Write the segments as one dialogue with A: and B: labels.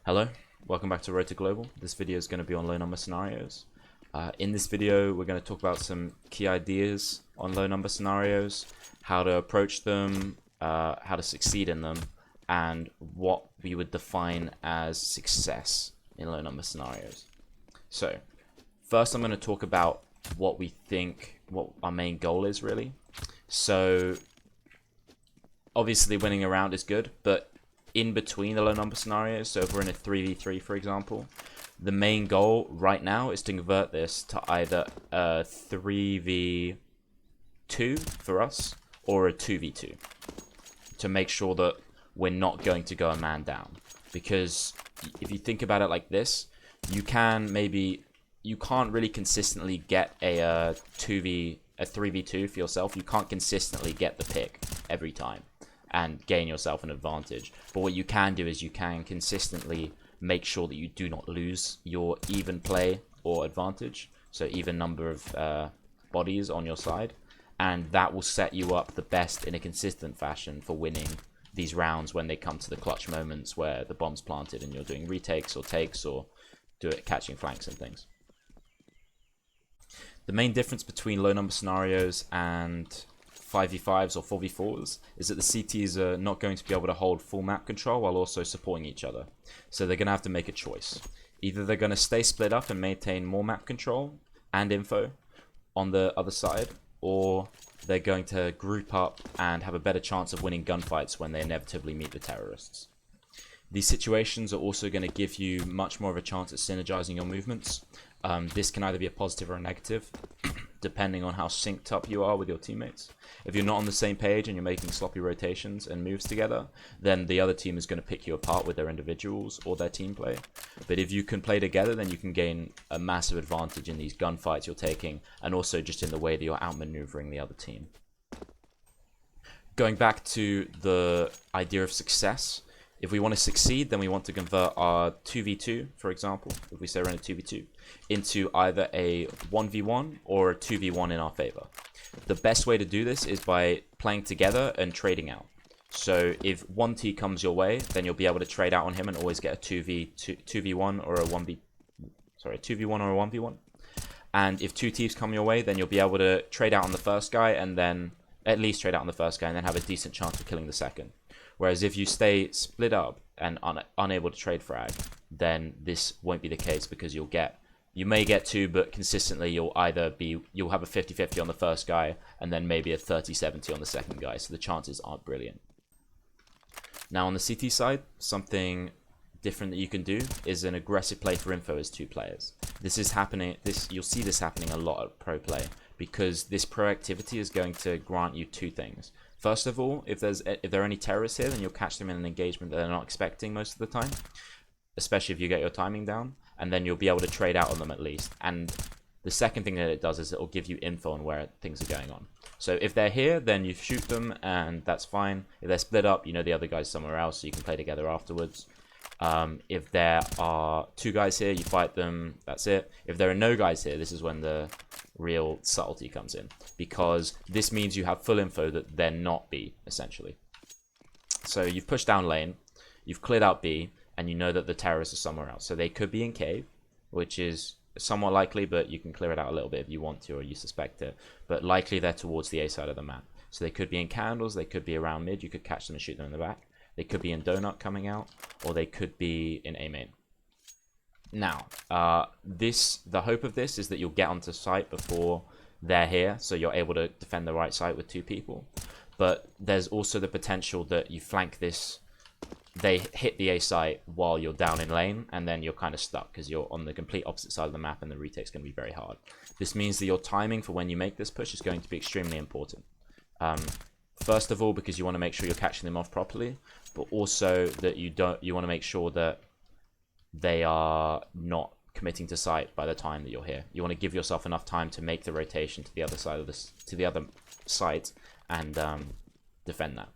A: Hello, welcome back to Road to Global. This video is going to be on low number scenarios. In this video, we're going to talk about some key ideas on low number scenarios, how to approach them, how to succeed in them, and what we would define as success in low number scenarios. So, first I'm going to talk about what we think, what our main goal is really. So, obviously winning a round is good, but in between the low number scenarios, so if we're in a 3v3 for example, the main goal right now is to convert this to either a 3v2 for us or a 2v2 to make sure that we're not going to go a man down. Because if you think about it like this, you can't really consistently get a 3v2 for yourself. You can't consistently get the pick every time and gain yourself an advantage. But what you can do is you can consistently make sure that you do not lose your even play or advantage, so even number of bodies on your side, and that will set you up the best in a consistent fashion for winning these rounds when they come to the clutch moments where the bomb's planted and you're doing retakes or takes or catching flanks and things. The main difference between low number scenarios and 5v5s or 4v4s is that the CTs are not going to be able to hold full map control while also supporting each other. So they're going to have to make a choice. Either they're going to stay split up and maintain more map control and info on the other side, or they're going to group up and have a better chance of winning gunfights when they inevitably meet the terrorists. These situations are also going to give you much more of a chance at synergizing your movements. This can either be a positive or a negative, depending on how synced up you are with your teammates. If you're not on the same page and you're making sloppy rotations and moves together, then the other team is going to pick you apart with their individuals or their team play. But if you can play together, then you can gain a massive advantage in these gunfights you're taking, and also just in the way that you're outmaneuvering the other team. Going back to the idea of success, if we want to succeed, then we want to convert our 2v2, for example, if we say we're in a 2v2, into either a 1v1 or a 2v1 in our favor. The best way to do this is by playing together and trading out. So if 1T comes your way, then you'll be able to trade out on him and always get a 2v1 or a 2v1 or a 1v1. And if 2Ts come your way, then you'll be able to trade out on the first guy and then at least trade out on the first guy and then have a decent chance of killing the second. Whereas if you stay split up and unable to trade frag, then this won't be the case, because you may get two, but consistently you'll have a 50-50 on the first guy and then maybe a 30-70 on the second guy, so the chances aren't brilliant. Now on the CT side, something different that you can do is an aggressive play for info as two players. This is happening. You'll see this happening a lot at pro play, because this proactivity is going to grant you two things. First of all, if there are any terrorists here, then you'll catch them in an engagement that they're not expecting most of the time, especially if you get your timing down, and then you'll be able to trade out on them at least. And the second thing that it does is it'll give you info on where things are going on. So if they're here, then you shoot them, and that's fine. If they're split up, you know the other guy's somewhere else, so you can play together afterwards. If there are two guys here, you fight them, that's it. If there are no guys here, this is when the real subtlety comes in, because this means you have full info that they're not B, essentially. So you've pushed down lane, you've cleared out B, and you know that the terrorists are somewhere else. So they could be in cave, which is somewhat likely, but you can clear it out a little bit if you want to or you suspect it. But likely they're towards the A side of the map. So they could be in candles, they could be around mid, you could catch them and shoot them in the back. They could be in donut coming out, or they could be in A main. Now, the hope of this is that you'll get onto site before they're here, so you're able to defend the right side with two people. But there's also the potential that you flank this, they hit the A site while you're down in lane, and then you're kind of stuck because you're on the complete opposite side of the map and the retake's going to be very hard. This means that your timing for when you make this push is going to be extremely important. First of all, because you want to make sure you're catching them off properly, but also that you want to make sure that they are not committing to site by the time that you're here. You want to give yourself enough time to make the rotation to the other side of the other site and defend that.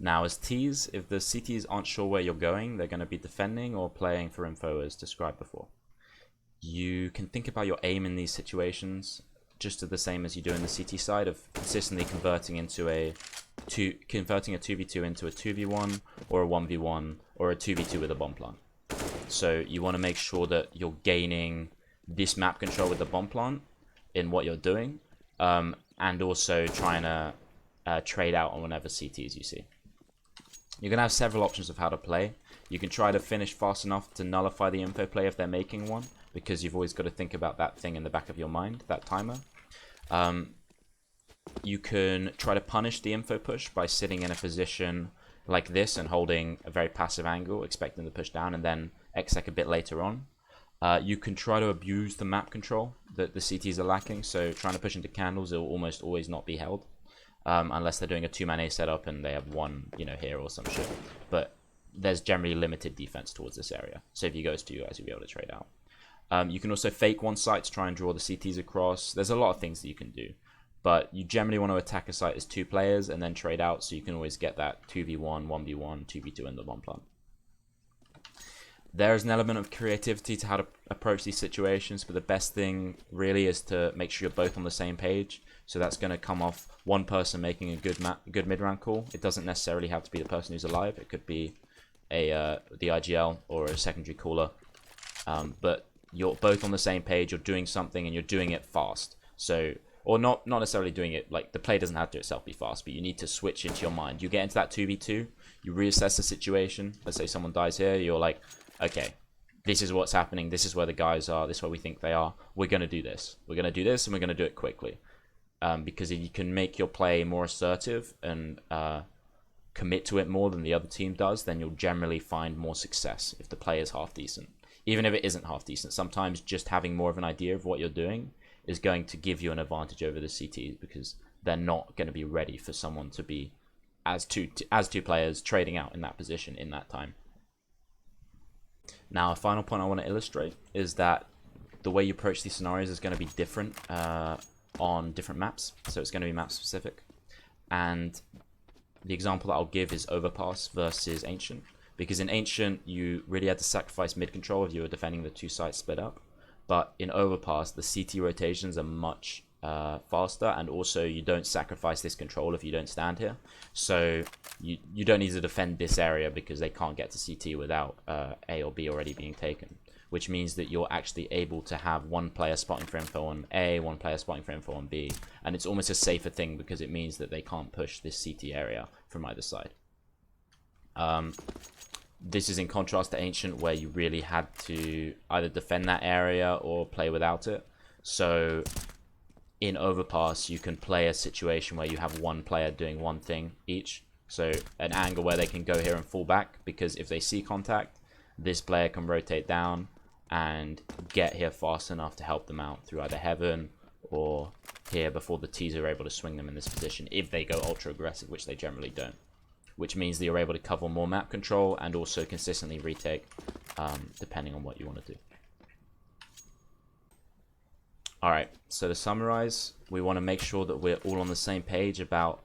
A: Now, as Ts, if the CTs aren't sure where you're going, they're going to be defending or playing for info as described before. You can think about your aim in these situations just the same as you do in the CT side, of consistently converting a 2v2 into a 2v1 or a 1v1 or a 2v2 with a bomb plant. So you want to make sure that you're gaining this map control with the bomb plant in what you're doing, and also trying to trade out on whatever CTs you see. You're going to have several options of how to play. You can try to finish fast enough to nullify the info play if they're making one, because you've always got to think about that thing in the back of your mind, that timer. You can try to punish the info push by sitting in a position like this and holding a very passive angle, expecting the push down, and then exec a bit later on. You can try to abuse the map control that the CTs are lacking, so trying to push into candles, it will almost always not be held. Unless they're doing a 2-man A setup and they have one, here or some shit. But there's generally limited defense towards this area. So if he goes to you guys, you'll be able to trade out. You can also fake one site to try and draw the CTs across. There's a lot of things that you can do. But you generally want to attack a site as 2 players and then trade out, so you can always get that 2v1, 1v1, 2v2 in the bomb plant. There's an element of creativity to how to approach these situations, but the best thing really is to make sure you're both on the same page. So that's going to come off one person making a good mid-round call. It doesn't necessarily have to be the person who's alive. It could be the IGL or a secondary caller. But you're both on the same page. You're doing something and you're doing it fast. So, or not necessarily doing it, like the play doesn't have to itself be fast, but you need to switch into your mind. You get into that 2v2, you reassess the situation. Let's say someone dies here. You're like, okay, this is what's happening. This is where the guys are. This is where we think they are. We're going to do this. We're going to do this and we're going to do it quickly. Because if you can make your play more assertive and commit to it more than the other team does, then you'll generally find more success if the play is half decent. Even if it isn't half decent, sometimes just having more of an idea of what you're doing is going to give you an advantage over the CTs, because they're not going to be ready for someone to be as two players trading out in that position in that time. Now, a final point I want to illustrate is that the way you approach these scenarios is going to be different on different maps, so it's going to be map specific. And the example that I'll give is Overpass versus Ancient, because in Ancient you really had to sacrifice mid control if you were defending the 2 sites split up, but in Overpass the CT rotations are much faster, and also you don't sacrifice this control if you don't stand here, so you don't need to defend this area because they can't get to CT without A or B already being taken, which means that you're actually able to have one player spotting for info on A, one player spotting for info on B, and it's almost a safer thing because it means that they can't push this CT area from either side. This is in contrast to Ancient, where you really had to either defend that area or play without it. So in Overpass, you can play a situation where you have one player doing one thing each. So an angle where they can go here and fall back, because if they see contact, this player can rotate down and get here fast enough to help them out through either Heaven or here before the T's are able to swing them in this position, if they go ultra aggressive, which they generally don't. Which means that you're able to cover more map control and also consistently retake, depending on what you want to do. Alright, so to summarize, we want to make sure that we're all on the same page about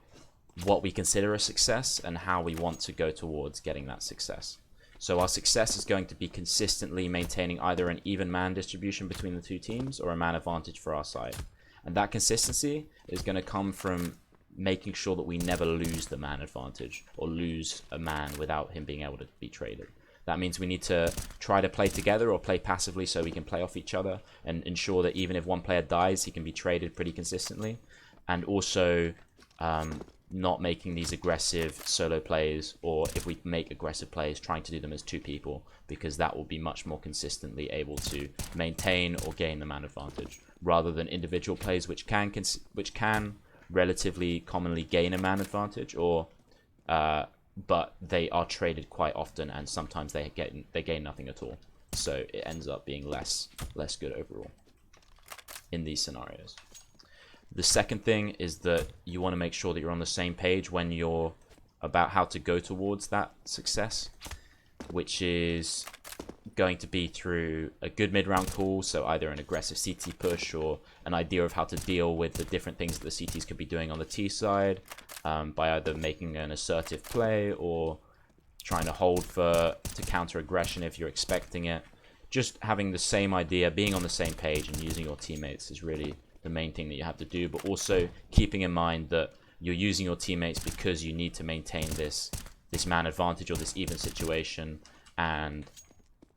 A: what we consider a success and how we want to go towards getting that success. So our success is going to be consistently maintaining either an even man distribution between the 2 teams or a man advantage for our side. And that consistency is going to come from making sure that we never lose the man advantage or lose a man without him being able to be traded. That means we need to try to play together or play passively so we can play off each other and ensure that even if one player dies, he can be traded pretty consistently. And also not making these aggressive solo plays, or if we make aggressive plays, trying to do them as 2 people, because that will be much more consistently able to maintain or gain the man advantage, rather than individual plays which can relatively commonly gain a man advantage, or but they are traded quite often and sometimes they gain nothing at all, so it ends up being less good overall in these scenarios. The second thing is that you want to make sure that you're on the same page when you're about how to go towards that success, which is going to be through a good mid-round call, so either an aggressive CT push or an idea of how to deal with the different things that the CTs could be doing on the T side, by either making an assertive play or trying to hold to counter aggression if you're expecting it. Just having the same idea, being on the same page and using your teammates is really the main thing that you have to do, but also keeping in mind that you're using your teammates because you need to maintain this man advantage or this even situation, and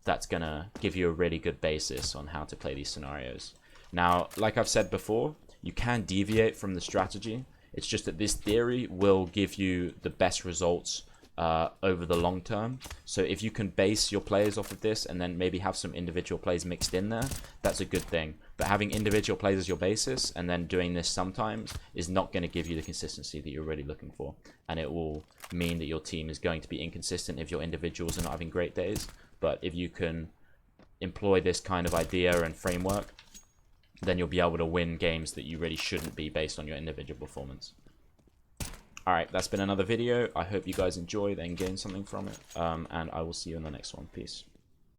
A: that's going to give you a really good basis on how to play these scenarios. Now, like I've said before, you can deviate from the strategy. It's just that this theory will give you the best results over the long term. So if you can base your players off of this and then maybe have some individual plays mixed in there, that's a good thing. But having individual plays as your basis and then doing this sometimes is not going to give you the consistency that you're really looking for. And it will mean that your team is going to be inconsistent if your individuals are not having great days. But if you can employ this kind of idea and framework, then you'll be able to win games that you really shouldn't be based on your individual performance. Alright, that's been another video. I hope you guys enjoyed and gained something from it. And I will see you in the next one. Peace.